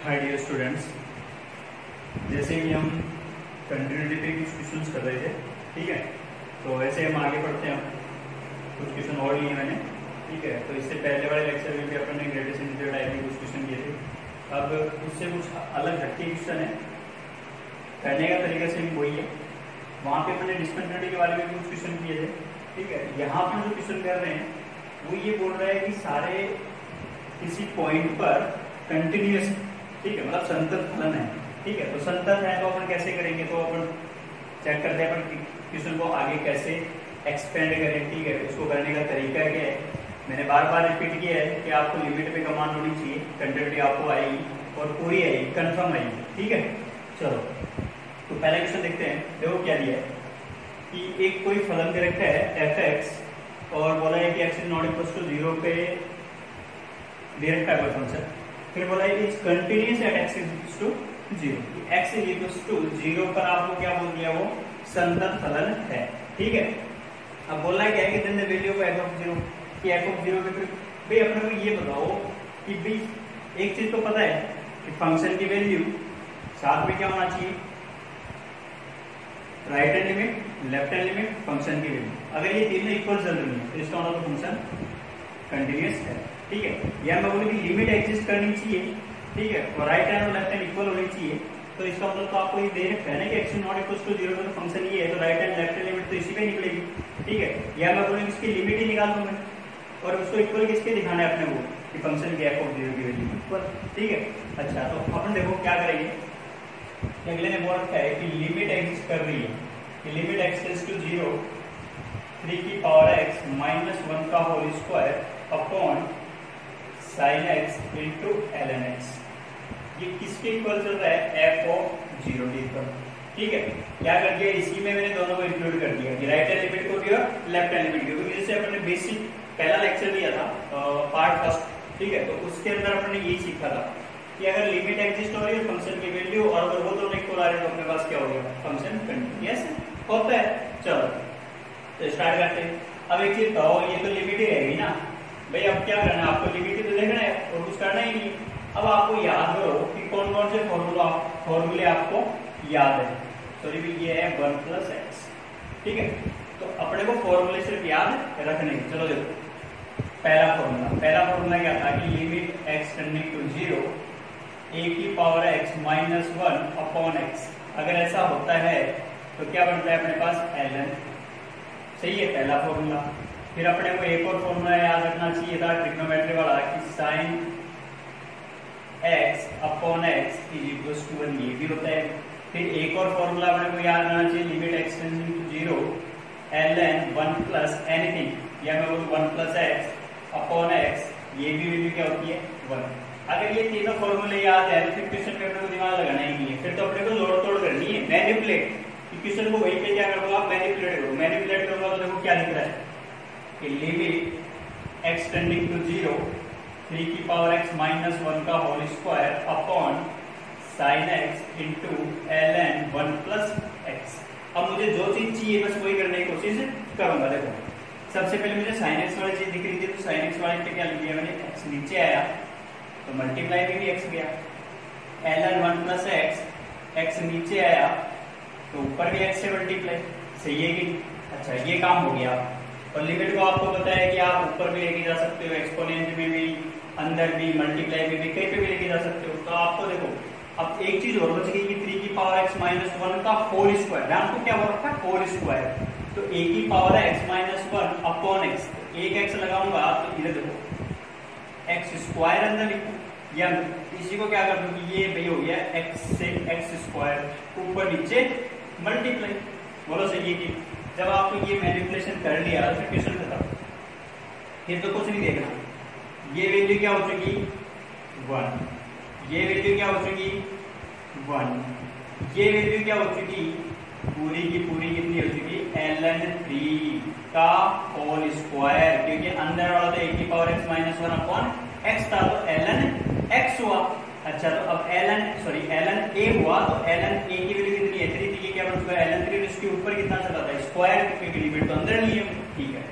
Hi dear students, जैसे कि हम कंटिन्यूटी पे कुछ क्वेश्चंस कर रहे थे, ठीक है। तो वैसे हम आगे बढ़ते हैं। कुछ क्वेश्चन और लिए मैंने, ठीक है। तो इससे पहले वाले लेक्चर में भी अपन ने ग्रेटेस्ट इंटीजर टाइप के कुछ क्वेश्चन किए थे। अब उससे कुछ अलग हटके क्वेश्चन है, करने का तरीका सेम वही है। वहाँ पे अपने डिस्कंटिन्यूटी के बारे में भी कुछ क्वेश्चन किए थे, ठीक है। यहाँ पर जो क्वेश्चन कर रहे हैं वो ये बोल रहा है कि सारे किसी पॉइंट पर कंटिन्यूअस, ठीक है, मतलब संतत फलन है, ठीक है। तो संतत है तो अपन कैसे करेंगे, तो अपन चेक करते हैं अपन क्वेश्चन को आगे कैसे एक्सपेंड करें, ठीक है। उसको करने का तरीका क्या है, मैंने बार बार रिपीट किया है कि आपको लिमिट पे कमांड होनी चाहिए, कंटिन्यूटी आपको आएगी और पूरी आएगी, कंफर्म आएगी, ठीक है। चलो तो पहला क्वेश्चन देखते हैं। देखो क्या दिया है कि एक कोई फलन दे रखा है f(x) और बोला है कि x is not equal to 0 पे दे रखा है कोई फंक्शन। फिर बोला है is continuous at x is equal to 0, x is equal to 0 पर आपको क्या बोल दिया, वो संतत फलन है, ठीक है। अब बोलना है क्या है कि then the value of f(0) कि f(0) के भाई अपने को ये बताओ कि भाई एक चीज तो पता है कि फंक्शन की वैल्यू साथ में क्या होना चाहिए, right hand limit, left hand limit, function की वैल्यू। अगर ये तीनों इक्वल चल रही है तो इसका मतलब फंक्शन कंटिन्यूअस है, ठीक है। या मैं बोलूँ कि लिमिट एग्जिस्ट करनी चाहिए, ठीक है, और राइट हैंड और लेफ्ट हैंड इक्वल होनी चाहिए। तो इसका मतलब तो आपको ये दे रखा है ना कि x नॉट इक्वल टू 0 तो फंक्शन ये है, तो right hand left hand limit तो इसी पे निकलेगी, ठीक है। या मैं बोलूँ इसकी लिमिट ही निकाल दूंगा और उसको इक्वल किसके दिखाना है अपने को, कि फंक्शन की f(0) की वैल्यू इक्वल, ठीक है। अच्छा तो अपन देखो क्या करेंगे, अगले ने बोल रखा है कि लिमिट एग्जिस्ट कर रही है कि लिमिट x टेंड्स टू 0 3 की पावर x माइनस 1 का whole square upon sin x into ln x। ये किसके इक्वल चल रहा है, f(0) के इक्वल, ठीक है। क्या कर दिया, इसी में मैंने दोनों को इंक्लूड कर दिया कि राइट हैंड लिमिट को भी और लेफ्ट हैंड लिमिट को भी। जैसे अपने बेसिक पहला लेक्चर लिया था पार्ट फर्स्ट, ठीक है, तो उसके अंदर अपने यही सीखा था कि अगर लिमिट एग्जिस्ट हो रही है फंक्शन की वैल्यू और अगर वो दोनों इक्वल आ रहे हैं तो अपने पास क्या हो गया, फंक्शन कंटिन्यूअस होता है। चलो तो स्टार्ट करते हैं। अब एक चीज कहो, ये तो लिमिट ही रहेगी ना भाई, अब क्या करना है आपको, लिमिट ही तो देखना है और कुछ करना ही नहीं। अब आपको याद करो कि कौन कौन से फॉर्मूले आपको याद है। सॉरी ये है 1 + x, ठीक है। तो अपने को फॉर्मूले सिर्फ याद रखने। चलो देखो पहला फॉर्मूला क्या था कि limit x tending to 0 a की power x minus 1 upon x। अगर ऐसा होता है तो क्या बनता है अपने पास, ln, सही है, पहला फॉर्मूला। फिर अपने को एक और फॉर्मूला याद रखना चाहिए था ट्रिग्नोमेट्री वाला कि sin x upon x is equal to 1, ये भी होता है। फिर एक और फॉर्मूला अपने को याद रखना चाहिए, limit x tending to 0 ln 1 plus anything, या मैं बोलूं 1 + x अपॉन x, ये भी वैल्यू क्या होती है 1। अगर ये तीनों फॉर्मूले याद है तो फिर क्वेश्चन में अपने को दिमाग लगाना ही नहीं है, फिर तो अपने को जोड़ तोड़ करनी है, मैनिपुलेट। क्वेश्चन को वहीं पे क्या करूंगा, मैनिपुलेट करूंगा। मैनिपुलेट करूंगा तो देखो क्या दिख रहा है कि लिमिट x टेंडिंग टू 0 3 की पावर x माइनस 1 का whole square upon sin x into ln 1 + x। अब मुझे जो चीज चाहिए बस वही करने की कोशिश करूंगा। देखो सबसे पहले मुझे sin x वाली चीज दिख रही थी, तो sin x वाले पे क्या लिख दिया मैंने, x नीचे आया तो मल्टीप्लाई में भी x गया, ln 1 + x नीचे आया तो ऊपर भी x से मल्टीप्लाई, सही है कि। अच्छा ये काम हो गया। और लिमिट को आपको पता है कि आप ऊपर भी लेके जा सकते हो, एक्सपोनेंट में भी, अंदर भी, मल्टीप्लाई में भी, कहीं पे भी लेके जा सकते हो। तो आपको देखो अब एक चीज और बच गई कि 3 की पावर x माइनस 1 का होल स्क्वायर, ध्यान को क्या हो रखा है, होल स्क्वायर। तो a की power x minus 1 upon x, एक x लगाऊंगा तो इधर देखो x स्क्वायर अंदर लिखूं, या इसी को क्या कर दूं कि ये भाई हो गया x से x स्क्वायर ऊपर नीचे मल्टीप्लाई। बोलो सही है कि। जब आपको ये मैनिपुलेशन कर लिया तो फिर क्वेश्चन खत्म, फिर तो कुछ नहीं देखना। ये वैल्यू क्या हो चुकी 1, ये वैल्यू क्या हो चुकी 1, ये वैल्यू क्या हो चुकी पूरी की पूरी कितनी हो चुकी ln 3 का होल स्क्वायर, क्योंकि अंदर वाला तो a की power x minus 1 upon x था तो ln x हुआ। अच्छा तो अब ln a हुआ तो ln a की वैल्यू कितनी है 3 थी, ये क्या बन चुका है ln 3, इसके ऊपर कितना चला था स्क्वायर, क्योंकि लिमिट तो अंदर नहीं है, ठीक है।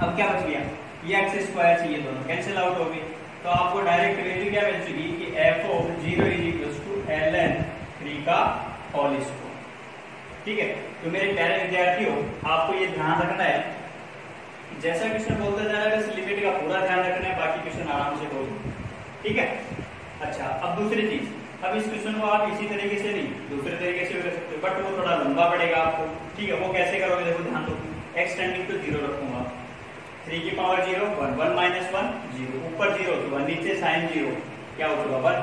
अब क्या बच गया, ये x स्क्वायर से ये दोनों कैंसिल आउट हो गए, तो आपको डायरेक्ट वैल्यू क्या मिल चुकी कि f of 0 is equal to ln 3 का होल स्क्वायर। ठीक है, तो मेरे प्यारे विद्यार्थियों आपको ये ध्यान रखना है, जैसा क्वेश्चन बोलते जा रहा है बस लिमिट का पूरा ध्यान रखना है, बाकी क्वेश्चन आराम से बोलो। ठीक है, अच्छा अब दूसरी चीज, अब इस क्वेश्चन को आप इसी तरीके से नहीं दूसरे तरीके से भी कर सकते हो, बट वो थोड़ा लंबा पड़ेगा आपको। ठीक है, वो कैसे करोगे देखो ध्यान दो, x टेंडिंग टू 0 रखूंगा, 3 की पावर 0 1 1 माइनस 1 0, ऊपर 0 हो चुका, नीचे साइन 0 क्या हो चुका 1,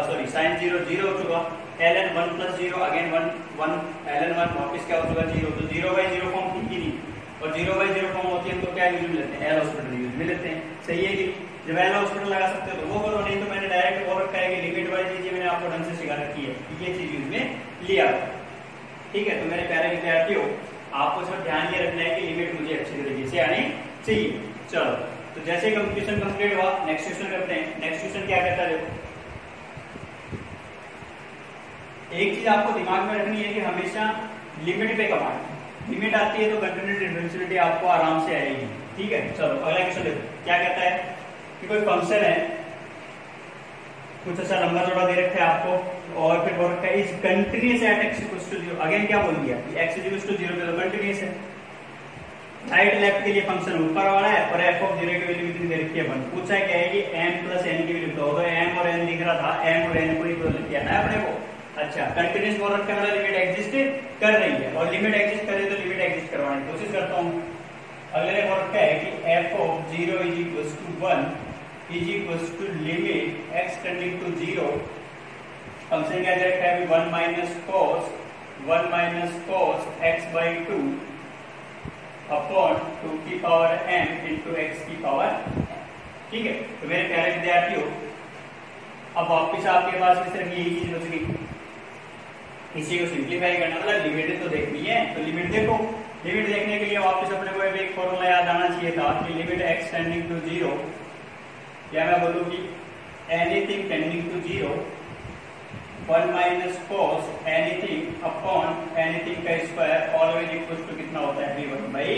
सॉरी साइन 0 0 हो चुका, ln 1 प्लस 0 अगेन 1 1 ln 1 वापस क्या हो चुका 0, तो 0/0 फॉर्म थी कि नहीं, और 0/0 फॉर्म होती है तो क्या यूज में लेते हैं, एल हॉस्पिटल यूज में लेते हैं। सही है कि जब एल हॉस्पिटल लगा सकते हो तो वो करो, नहीं तो मैंने डायरेक्ट वो रखा है कि लिमिट वाली चीजें मैंने आपको ढंग से सिखा रखी है, ये चीज यूज में लिया। ठीक है, तो मेरे प्यारे विद्यार्थियों आपको सब ध्यान ये रखना है कि लिमिट मुझे अच्छी तरीके से आनी चाहिए। चलो, तो जैसे क्वेश्चन कंप्लीट हुआ, नेक्स्ट क्वेश्चन करते हैं। नेक्स्ट क्वेश्चन क्या कहता है देखो, एक चीज आपको दिमाग में रखनी है कि हमेशा लिमिट पे कमांड, लिमिट आती है तो कंटिन्यूटी डिफरेंशियलिटी आपको आराम से आएगी। ठीक है, चलो अगला क्वेश्चन देखो क्या कहता है कि कोई फंक्शन है, कुछ ऐसा नंबर थोड़ा दे रखा है आपको, और फिर बोल रखा है is continuous at x equals to 0। Again क्या बोल दिया कि x इक्वल्स टू 0 पे तो कंटिन्यूअस है, राइट लेफ्ट के लिए फंक्शन ऊपर वाला है और f ऑफ 0 की वैल्यू कितनी दे रखी है 1। पूछा है क्या है कि m प्लस n की वैल्यू तो m और n दिख रहा था, m और n को इक्वल किया ना अपने को। अच्छा, कंटिन्यूअस बोल रखा है, लिमिट एग्जिस्ट कर रही है, और लिमिट एग्जिस्ट करे तो लिमिट एग्जिस्ट करवाने की कोशिश करता हूं। अगले बोल रखा है कि f of 0 is equals to 1 is equals to limit x tending to 0, function क्या दे रखा है 1 minus cos x by 2 upon 2 की पावर m इंटू x की पावर n। ठीक है, तो मेरे प्यारे विद्यार्थियों अब वापिस आपके पास सिर्फ यही चीज बच गई, इसी को सिंप्लीफाई करना, मतलब लिमिट तो देखनी है, तो लिमिट देखो, लिमिट देखने के लिए वापस अपने को एक फॉर्मूला याद आना चाहिए था कि लिमिट x टेंडिंग टू 0, या मैं बोलूं कि anything tending to 0 1 minus cos anything upon anything का स्क्वायर ऑलवेज इक्वल्स टू कितना होता है v1 बाई,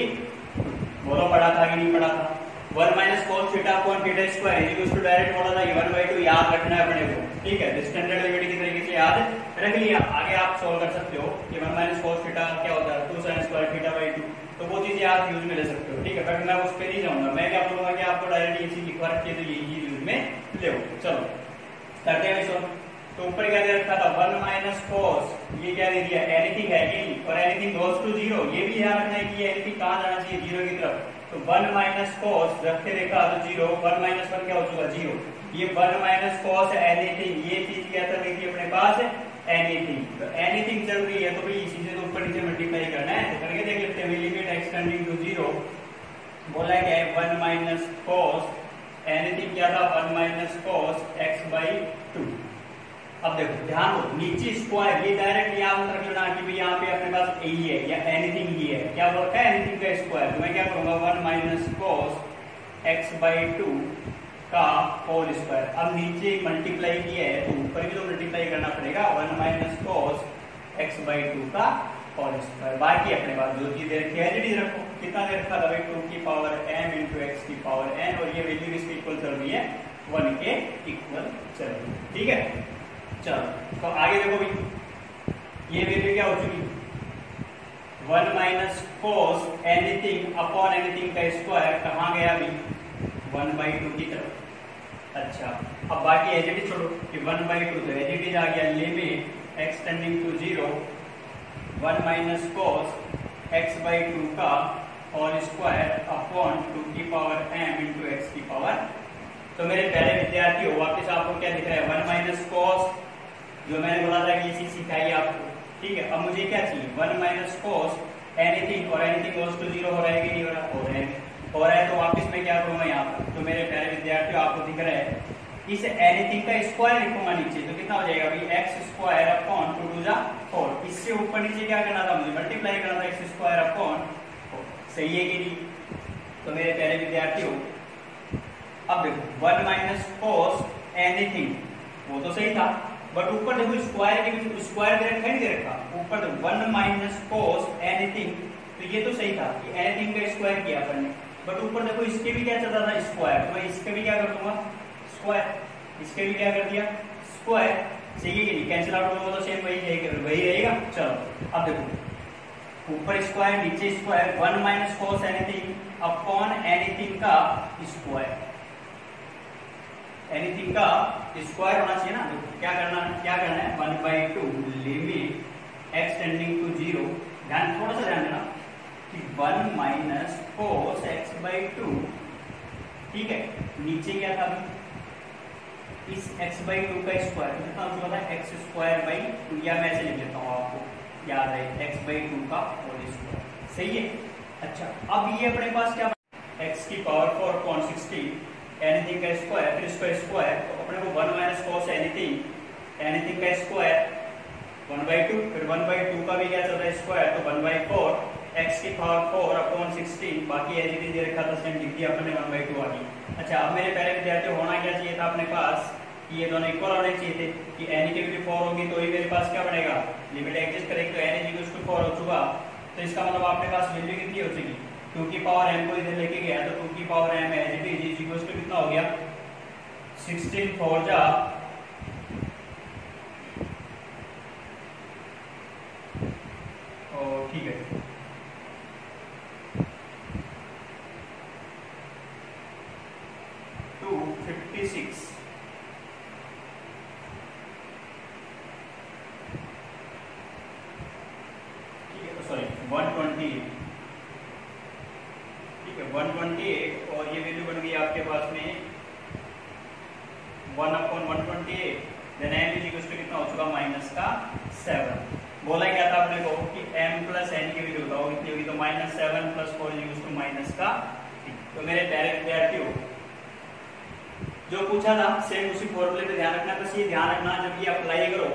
बोलो पढ़ा था कि नहीं पढ़ा था, 1 minus cos theta upon theta square equals to direct बोला था 1/2 याद रखना है अपने को। ठीक है, स्टैंडर्ड लिमिट की तरीके से याद रख लिया, आगे आप सॉल्व कर सकते हो कि 1 माइनस cos थीटा क्या होता है 2 sin स्क्वायर थीटा बाई 2, तो वो चीजें आप यूज में ले सकते हो। ठीक है, बट मैं उस पर नहीं जाऊंगा, मैं क्या बोलूंगा कि आपको डायरेक्ट ये चीज लिखवा रखी है तो ये चीज यूज में ले। चलो करते हैं सॉल्व। तो ऊपर क्या दे रखा था 1 माइनस cos, ये क्या दे दिया एनीथिंग है कि, और एनीथिंग गोस टू 0, ये भी ध्यान रखना है कि एनीथिंग कहां जाना चाहिए 0 की तरफ, तो 1 माइनस cos रख के देखा तो 0, 1 माइनस 1 क्या हो चुका 0, ये 1 माइनस cos एनीथिंग, ये चीज क्या चल रही थी अपने पास एनीथिंग, तो एनीथिंग चल रही है तो भाई इसी से तो ऊपर नीचे मल्टीप्लाई करना है, तो करके देख लेते हैं। लिमिट x टेंडिंग टू 0 बोला क्या है 1 माइनस cos एनीथिंग क्या था 1 माइनस cos x बाई 2। अब देखो ध्यान दो, नीचे स्क्वायर ये डायरेक्ट याद रख लेना कि भाई यहाँ पे अपने पास ए है या एनीथिंग ही है, क्या बोल रखा है एनीथिंग का स्क्वायर, तो मैं क्या करूंगा 1 माइनस cos x बाई 2 का होल स्क्वायर। अब नीचे मल्टीप्लाई किया है तो ऊपर भी तो मल्टीप्लाई करना पड़ेगा, 1 माइनस cos x बाई 2 का होल स्क्वायर। बाकी अपने पास जो चीज दे रखी है एज रखो, कितना दे रखा था भाई 2 की पावर m इंटू x की पावर n, और ये वैल्यू इसके इक्वल चल रही है 1 के इक्वल चल रही है। ठीक है, चलो तो आगे देखो भाई ये वैल्यू क्या हो चुकी 1 minus cos anything upon anything का स्क्वायर कहाँ गया अभी 1/2 की तरफ। अच्छा, अब बाकी एज छोड़ो कि 1/2 तो एज आ गया, limit x tending to 0 1 minus cos x by 2 का होल स्क्वायर अपॉन 2 की पावर m इंटू x की पावर। तो मेरे प्यारे विद्यार्थियों वापस आपको क्या दिख रहा है 1 माइनस cos, जो मैंने बोला था कि ये चीज सिखाई आपको। ठीक है, अब मुझे क्या चाहिए 1 माइनस cos एनीथिंग, और एनीथिंग गोस टू 0 हो रहा है कि नहीं हो रहा, हो रहा है, तो वापस मैं क्या करूंगा यहाँ पर, तो मेरे प्यारे विद्यार्थियों आपको दिख रहा है इस एनीथिंग का स्क्वायर लिखूंगा नीचे, तो कितना हो जाएगा भाई x स्क्वायर अपॉन 2 टू जा 4, इससे ऊपर नीचे क्या करना था मुझे मल्टीप्लाई करना था x स्क्वायर अपॉन 4। सही है कि नहीं, तो मेरे प्यारे विद्यार्थियों अब देखो 1 माइनस cos एनीथिंग वो तो सही था, बट ऊपर देखो स्क्वायर के स्क्वायर दे रखा है नहीं दे रखा, ऊपर 1 माइनस cos एनीथिंग, तो ये तो सही था कि एनीथिंग का स्क्वायर किया अपन ने, बट ऊपर देखो इसके भी क्या चल रहा था स्क्वायर, तो मैं इसके भी क्या कर दूंगा स्क्वायर, इसके भी क्या कर दिया स्क्वायर, सही है कि नहीं, कैंसिल आउट होगा तो सेम वही रहेगा। चलो अब देखो ऊपर स्क्वायर नीचे square, 1 minus cos anything upon anything का स्क्वायर, एनीथिंग का स्क्वायर होना चाहिए ना। तो क्या करना है 1/2 लिमिट x टेंडिंग टू 0, थोड़ा सा ध्यान देना कि 1 माइनस cos x/2, ठीक है, नीचे क्या था इस x/2 का स्क्वायर, तो कितना होता है x²/2, या मैं ऐसे लिख लेता हूँ आपको याद है x/2 का होल स्क्वायर, सही है। अच्छा अब ये अपने पास क्या x की पावर 4 अपॉन 16 एनीथिंग का स्क्वायर, फिर इसका स्क्वायर, तो अपने को 1 माइनस कॉस एनीथिंग का स्क्वायर 1/2, फिर 1/2 का भी क्या चल रहा है स्क्वायर, तो 1/4 x की पावर 4 अपॉन 16, बाकी एज इट इज रखा था सेम, लिख दिया अपने 1/2 आ गई। अच्छा अब मेरे पहले विद्यार्थी होना क्या चाहिए था अपने पास कि ये दोनों इक्वल होने चाहिए थे कि n की वैल्यू 4 होगी तो ही मेरे पास क्या बनेगा लिमिट एग्जिस्ट करेगी, तो n इज 4 हो चुका, तो इसका मतलब अपने पास वैल्यू कितनी हो चुकी 2 की पावर m को इधर लेके गया तो 2 की power m as it is equal to कितना हो गया 16 4 जा ठीक है 256, ठीक है, तो सॉरी 128, ठीक है 128, और ये वैल्यू बन गई आपके पास में 1/128, then m is equal to कितना हो चुका -7। बोला क्या था आपने को कि m प्लस n की वैल्यू बताओ कितनी होगी, तो -7 + 4 इज टू -3। तो मेरे प्यारे विद्यार्थियों जो पूछा था सेम उसी फॉर्मूले पे ध्यान रखना, बस ये ध्यान रखना जब ये अप्लाई करो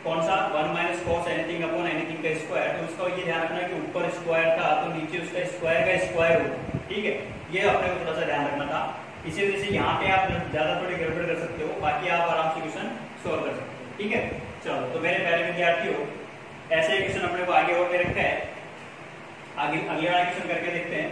कौन सा 1 minus cos anything upon anything का स्क्वायर, तो उसका ये ध्यान रखना कि ऊपर स्क्वायर था तो नीचे उसका स्क्वायर का स्क्वायर हो, ठीक है, ये अपने को थोड़ा सा ध्यान रखना था। इसी वजह से यहाँ पे आप ज्यादा थोड़ी गड़बड़ कर सकते हो, बाकी आप आराम से क्वेश्चन सॉल्व कर सकते हो, ठीक है। चलो तो मेरे प्यारे विद्यार्थियों ऐसे क्वेश्चन अपने को आगे और दे रखा है, आगे अगले वाला क्वेश्चन करके देखते हैं।